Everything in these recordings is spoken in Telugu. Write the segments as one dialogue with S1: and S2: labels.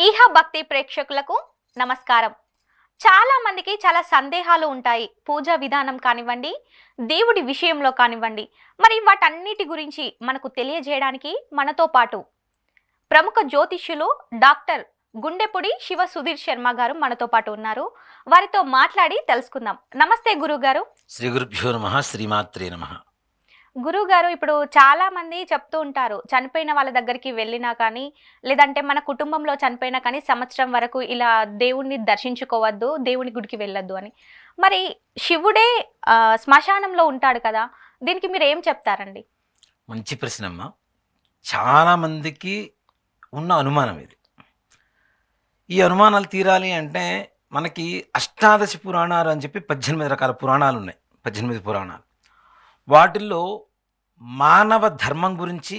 S1: ఈహ భక్తి ప్రేక్షకులకు నమస్కారం. చాలా మందికి చాలా సందేహాలు ఉంటాయి. పూజా విధానం కానివ్వండి, దేవుడి విషయంలో కానివ్వండి. మరి వాటన్నిటి గురించి మనకు తెలియజేయడానికి మనతో పాటు ప్రముఖ జ్యోతిష్యులు డాక్టర్ గుండెపొడి శివ సుధీర్ శర్మ గారు మనతో పాటు ఉన్నారు. వారితో మాట్లాడి తెలుసుకుందాం. నమస్తే గురుగారు.
S2: శ్రీ గురుభ్యో నమః. శ్రీమాత్రే నమః.
S1: గురుగారు, ఇప్పుడు చాలా మంది చెప్తూ ఉంటారు, చనిపోయిన వాళ్ళ దగ్గరికి వెళ్ళినా కానీ, లేదంటే మన కుటుంబంలో చనిపోయినా కానీ సంవత్సరం వరకు ఇలా దేవుణ్ణి దర్శించుకోవద్దు, దేవుని గుడికి వెళ్ళొద్దు అని. మరి శివుడే శ్మశానంలో ఉంటాడు కదా, దీనికి మీరు ఏం చెప్తారండి?
S2: మంచి ప్రశ్నమ్మ. చాలామందికి ఉన్న అనుమానం ఇది. ఈ అనుమానాలు తీరాలి అంటే మనకి అష్టాదశ పురాణాలు అని చెప్పి 18 రకాల పురాణాలు ఉన్నాయి. 18 పురాణాలు. వాటిల్లో మానవ ధర్మం గురించి,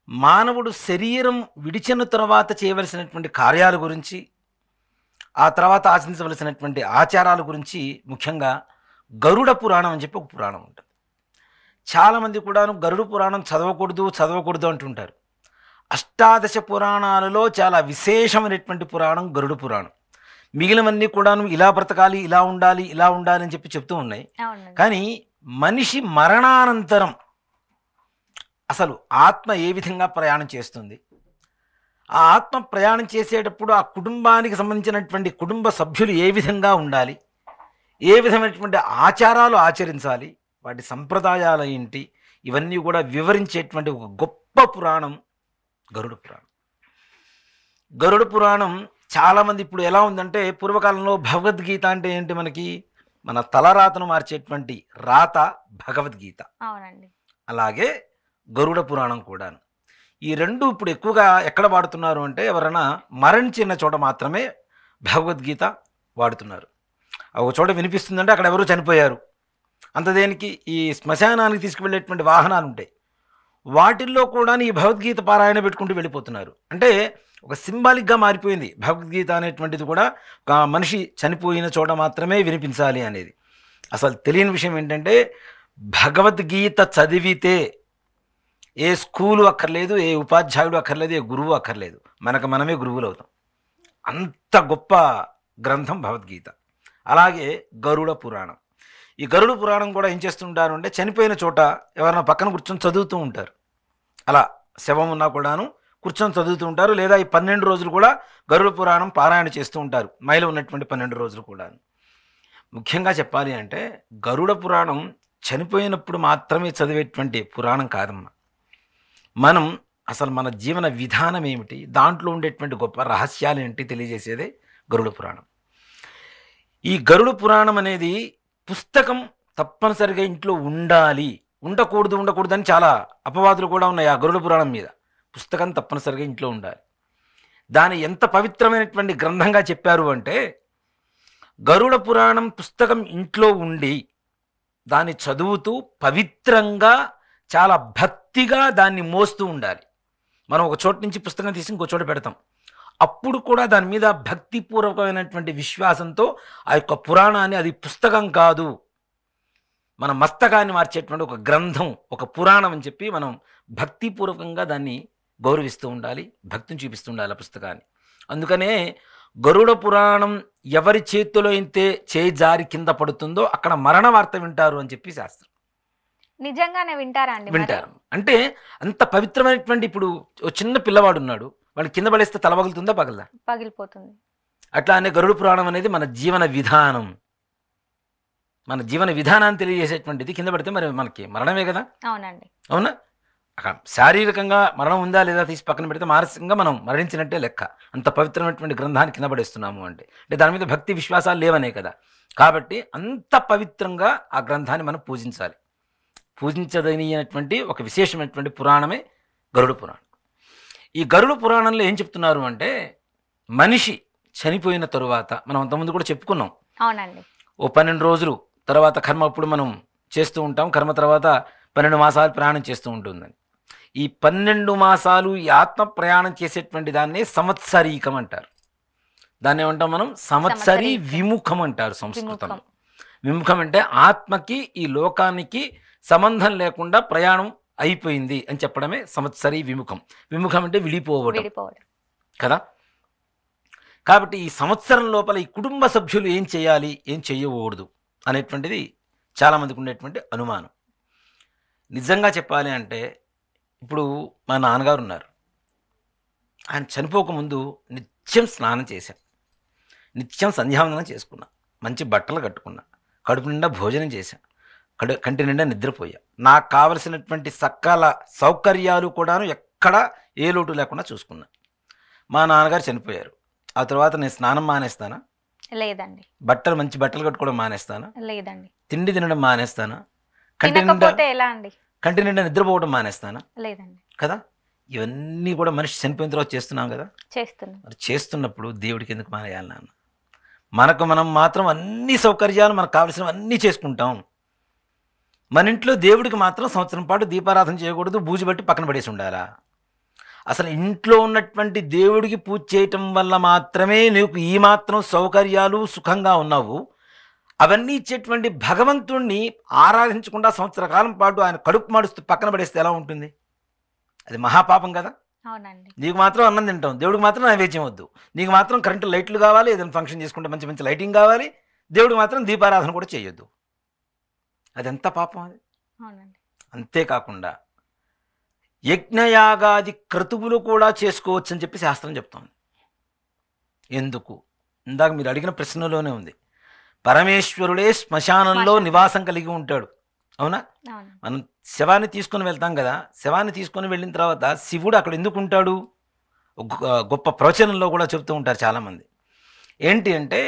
S2: మానవుడు శరీరం విడిచిన తర్వాత చేయవలసినటువంటి కార్యాల గురించి, ఆ తర్వాత ఆచరించవలసినటువంటి ఆచారాల గురించి, ముఖ్యంగా గరుడ పురాణం అని చెప్పి ఒక పురాణం ఉంటుంది. చాలామంది కూడాను గరుడ పురాణం చదవకూడదు అంటుంటారు. అష్టాదశ పురాణాలలో చాలా విశేషమైనటువంటి పురాణం గరుడ పురాణం. మిగిలినవన్నీ కూడాను ఇలా బ్రతకాలి, ఇలా ఉండాలి అని చెప్పి చెప్తూ ఉన్నాయి. కానీ మనిషి మరణానంతరం అసలు ఆత్మ ఏ విధంగా ప్రయాణం చేస్తుంది, ఆ ఆత్మ ప్రయాణం చేసేటప్పుడు ఆ కుటుంబానికి సంబంధించినటువంటి కుటుంబ సభ్యులు ఏ విధంగా ఉండాలి, ఏ విధమైనటువంటి ఆచారాలు ఆచరించాలి, వాటి సంప్రదాయాలు ఏంటి, ఇవన్నీ కూడా వివరించేటువంటి ఒక గొప్ప పురాణం గరుడ పురాణం. గరుడ పురాణం చాలామంది ఇప్పుడు ఎలా ఉందంటే, పూర్వకాలంలో భగవద్గీత అంటే ఏంటి, మనకి మన తలరాతను మార్చేటువంటి రాత భగవద్గీత.
S1: అవునండి.
S2: అలాగే గరుడ పురాణం కూడాను. ఈ రెండు ఇప్పుడు ఎక్కువగా ఎక్కడ వాడుతున్నారు అంటే, ఎవరైనా మరణించిన చోట మాత్రమే భగవద్గీత వాడుతున్నారు. ఒక చోట వినిపిస్తుందంటే అక్కడ ఎవరో చనిపోయారు, అంత దేనికి ఈ శ్మశానానికి తీసుకువెళ్ళేటువంటి వాహనాలు ఉంటాయి, వాటిల్లో కూడా ఈ భగవద్గీత పారాయణ పెట్టుకుంటూ వెళ్ళిపోతున్నారు. అంటే ఒక సింబాలిక్గా మారిపోయింది భగవద్గీత అనేటువంటిది కూడా. ఒక మనిషి చనిపోయిన చోట మాత్రమే వినిపించాలి అనేది. అసలు తెలియని విషయం ఏంటంటే, భగవద్గీత చదివితే ఏ స్కూలు అక్కర్లేదు, ఏ ఉపాధ్యాయుడు అక్కర్లేదు, ఏ గురువు అక్కర్లేదు, మనమే గురువులు అవుతాం. అంత గొప్ప గ్రంథం భగవద్గీత. అలాగే గరుడ పురాణం. ఈ గరుడ పురాణం కూడా ఏం చేస్తుంటారు అంటే, చనిపోయిన చోట ఎవరైనా పక్కన కూర్చొని చదువుతూ ఉంటారు. అలా శవం ఉన్నా కూడాను కూర్చొని చదువుతూ ఉంటారు. లేదా ఈ 12 రోజులు కూడా గరుడ పురాణం పారాయణ చేస్తూ ఉంటారు, మైలో ఉన్నటువంటి 12 రోజులు కూడా. ముఖ్యంగా చెప్పాలి అంటే, గరుడ పురాణం చనిపోయినప్పుడు మాత్రమే చదివేటువంటి పురాణం కాదమ్మా. మనం అసలు మన జీవన విధానం ఏమిటి, దాంట్లో ఉండేటువంటి గొప్ప రహస్యాలు ఏంటి తెలియజేసేదే గరుడ పురాణం. ఈ గరుడ పురాణం అనేది పుస్తకం తప్పనిసరిగా ఇంట్లో ఉండాలి, ఉండకూడదు అని చాలా అపవాదులు కూడా ఉన్నాయి ఆ గరుడ పురాణం మీద. పుస్తకం తప్పనిసరిగా ఇంట్లో ఉండాలి. దాన్ని ఎంత పవిత్రమైనటువంటి గ్రంథంగా చెప్పారు అంటే, గరుడ పురాణం పుస్తకం ఇంట్లో ఉండి దాన్ని చదువుతూ పవిత్రంగా చాలా భక్తిగా దాన్ని మోస్తూ ఉండాలి. మనం ఒక చోట నుంచి పుస్తకం తీసి ఇంకో చోట పెడతాం, అప్పుడు కూడా దాని మీద భక్తిపూర్వకమైనటువంటి విశ్వాసంతో ఆ యొక్క పురాణాన్ని, అది పుస్తకం కాదు, మన మస్తకాన్ని మార్చేటువంటి ఒక గ్రంథం, ఒక పురాణం అని చెప్పి మనం భక్తిపూర్వకంగా దాన్ని గౌరవిస్తూ ఉండాలి, భక్తిని చూపిస్తూ ఉండాలి ఆ పుస్తకాన్ని. అందుకనే గరుడ పురాణం ఎవరి చేతిలో అయితే చేయి జారి కింద పడుతుందో అక్కడ మరణ వార్త వింటారు అని చెప్పి శాస్త్రం.
S1: నిజంగానే వింటారా అండి?
S2: వింటారు. అంటే అంత పవిత్రమైనటువంటి, ఇప్పుడు ఒక చిన్న పిల్లవాడు ఉన్నాడు, వాడు కింద పడేస్తే తల పగులుతుందా? పగలదా?
S1: పగిలిపోతుంది.
S2: అట్లానే గరుడ పురాణం అనేది మన జీవన విధానం, మన జీవన విధానాన్ని తెలియజేసేటువంటిది. కింద పడితే మరి మనకి మరణమే కదా.
S1: అవునండి.
S2: అవునా? శారీరకంగా మరణం ఉందా లేదా తీసి పక్కన పెడితే మానసికంగా మనం మరణించినట్టే లెక్క. అంత పవిత్రమైనటువంటి గ్రంథాన్ని కింద పడేస్తున్నాము అంటే దాని మీద భక్తి విశ్వాసాలు లేవనే కదా. కాబట్టి అంత పవిత్రంగా ఆ గ్రంథాన్ని మనం పూజించాలి. పూజించదగినటువంటి ఒక విశేషమైనటువంటి పురాణమే గరుడ పురాణం. ఈ గరుడ పురాణంలో ఏం చెప్తున్నారు అంటే, మనిషి చనిపోయిన తరువాత, మనం అంతకుముందు కూడా చెప్పుకున్నాం,
S1: అవునండి,
S2: ఓ 12 రోజులు తర్వాత కర్మ అప్పుడు మనం చేస్తూ ఉంటాం, కర్మ తర్వాత 12 మాసాలు ప్రయాణం చేస్తూ ఉంటుందని. ఈ 12 మాసాలు ఈ ఆత్మ ప్రయాణం చేసేటువంటి దాన్ని సంవత్సరీకం అంటారు. దాన్ని ఏమంటాం మనం? సంవత్సరీ విముఖం అంటారు సంస్కృతంలో. విముఖం అంటే ఆత్మకి ఈ లోకానికి సంబంధం లేకుండా ప్రయాణం అయిపోయింది అని చెప్పడమే సంవత్సరీ విముఖం. విముఖం అంటే విడిపోవడం కదా. కాబట్టి ఈ సంవత్సరం లోపల ఈ కుటుంబ సభ్యులు ఏం చేయాలి, ఏం చేయకూడదు అనేటువంటిది చాలామందికి ఉండేటువంటి అనుమానం. నిజంగా చెప్పాలి అంటే ఇప్పుడు మా నాన్నగారు ఉన్నారు. ఆయన చనిపోకముందు నిత్యం స్నానం చేశాను, నిత్యం సంధ్యావందనం చేసుకున్నా, మంచి బట్టలు కట్టుకున్నా, కడుపు నిండా భోజనం చేశాను, కంటి నిండా నిద్రపోయా. నాకు కావలసినటువంటి సకల సౌకర్యాలు కూడాను ఎక్కడ ఏ లోటు లేకుండా చూసుకున్నా. మా నాన్నగారు చనిపోయారు. ఆ తర్వాత నేను స్నానం మానేస్తానా?
S1: లేదండి.
S2: మంచి బట్టలు కట్టుకోవడం మానేస్తానా?
S1: లేదండి.
S2: తిండి తినడం మానేస్తానా? కంటి నిండా
S1: తినకపోతే ఎలా అండి?
S2: కంటి నిండా నిద్రపోవడం మానేస్తానా?
S1: లేదండి.
S2: కదా, ఇవన్నీ కూడా మనిషి చనిపోయిన తర్వాత చేస్తున్నాం కదా.
S1: చేస్తున్నాం.
S2: మరి చేస్తున్నప్పుడు దేవుడికి ఎందుకు మానేయాలి నాన్న? మనం మాత్రం అన్ని సౌకర్యాలు మనకు కావలసినవి అన్నీ చేసుకుంటాం. మన ఇంట్లో దేవుడికి మాత్రం సంవత్సరం పాటు దీపారాధన చేయకూడదు, బూజు పెట్టి పక్కన పడేసి ఉండాలా? అసలు ఇంట్లో ఉన్నటువంటి దేవుడికి పూజ చేయటం వల్ల మాత్రమే నీకు ఈ మాత్రం సౌకర్యాలు సుఖంగా ఉన్నావు. అవన్నీ ఇచ్చేటువంటి భగవంతుణ్ణి ఆరాధించకుండా సంవత్సర కాలం పాటు ఆయన కడుపు మాడుస్తూ పక్కన పడేస్తే ఎలా ఉంటుంది? అది మహాపాపం కదా.
S1: అవునండి.
S2: నీకు మాత్రం అన్నం తింటాం, దేవుడికి మాత్రం నైవేద్యం వద్దు. నీకు మాత్రం కరెంటు లైట్లు కావాలి, ఏదైనా ఫంక్షన్ చేసుకుంటే మంచి మంచి లైటింగ్ కావాలి, దేవుడికి మాత్రం దీపారాధన కూడా చేయొద్దు. అది ఎంత పాపం అది.
S1: అవునండి.
S2: అంతేకాకుండా యజ్ఞయాగాది క్రతువులు కూడా చేసుకోవచ్చు అని చెప్పి శాస్త్రం చెప్తోంది. ఎందుకు? ఇందాక మీరు అడిగిన ప్రశ్నలోనే ఉంది. పరమేశ్వరుడే శ్మశానంలో నివాసం కలిగి ఉంటాడు. అవునా? మనం శవాన్ని తీసుకొని వెళ్తాం కదా, శవాన్ని తీసుకొని వెళ్ళిన తర్వాత శివుడు అక్కడ ఎందుకు ఉంటాడు? గొప్ప ప్రవచనంలో కూడా చెప్తూ ఉంటారు చాలామంది. ఏంటి అంటే,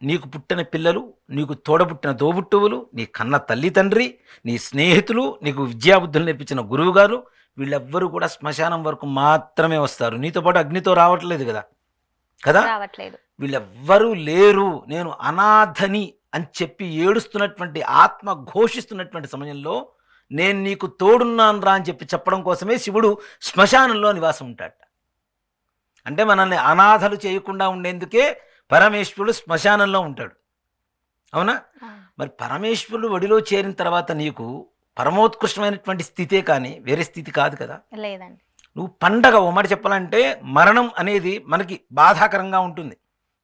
S2: నీకు పుట్టిన పిల్లలు, నీకు తోడబుట్టిన తోబుట్టువులు, నీ కన్న తల్లి తండ్రి, నీ స్నేహితులు, నీకు విద్యాబుద్ధులు నేర్పించిన గురువుగారు, వీళ్ళెవ్వరూ కూడా శ్మశానం వరకు మాత్రమే వస్తారు. నీతో పాటు అగ్నితో రావట్లేదు కదా.
S1: రావట్లేదు.
S2: వీళ్ళెవ్వరూ లేరు, నేను అనాథని అని చెప్పి ఏడుస్తున్నటువంటి ఆత్మ ఘోషిస్తున్నటువంటి సమయంలో నేను నీకు తోడున్నాను రా అని చెప్పి చెప్పడం కోసమే శివుడు శ్మశానంలో నివాసం ఉంటాడు. అంటే మనల్ని అనాథలు చేయకుండా ఉండేందుకే పరమేశ్వరుడు శ్మశానంలో ఉంటాడు. అవునా? మరి పరమేశ్వరుడు ఒడిలో చేరిన తర్వాత నీకు పరమోత్కృష్టమైనటువంటి స్థితే కానీ వేరే స్థితి కాదు కదా.
S1: లేదండి.
S2: నువ్వు పండగ, ఓ మాట చెప్పాలంటే మరణం అనేది మనకి బాధాకరంగా ఉంటుంది,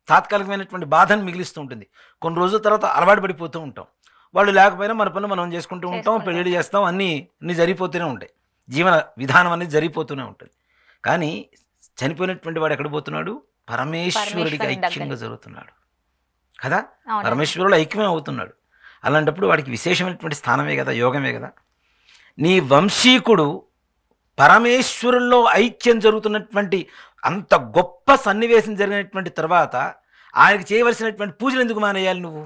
S2: తాత్కాలికమైనటువంటి బాధను మిగిలిస్తూ ఉంటుంది. కొన్ని రోజుల తర్వాత అలవాటు పడిపోతూ ఉంటాం. వాళ్ళు లేకపోయినా మన పనులు మనం చేసుకుంటూ ఉంటాం, పెళ్ళిళ్ళు చేస్తాం, అన్నీ జరిగిపోతూనే ఉంటాయి, జీవన విధానం అనేది జరిగిపోతూనే ఉంటుంది. కానీ చనిపోయినటువంటి వాడు ఎక్కడ పోతున్నాడు? పరమేశ్వరుడికి ఐక్యంగా జరుగుతున్నాడు కదా. పరమేశ్వరుడు ఐక్యమే అవుతున్నాడు. అలాంటప్పుడు వాడికి విశేషమైనటువంటి స్థానమే కదా, యోగమే కదా. నీ వంశీకుడు పరమేశ్వరుల్లో ఐక్యం జరుగుతున్నటువంటి అంత గొప్ప సన్నివేశం జరిగినటువంటి తర్వాత ఆయనకి చేయవలసినటువంటి పూజలు ఎందుకు మానేయాలి నువ్వు?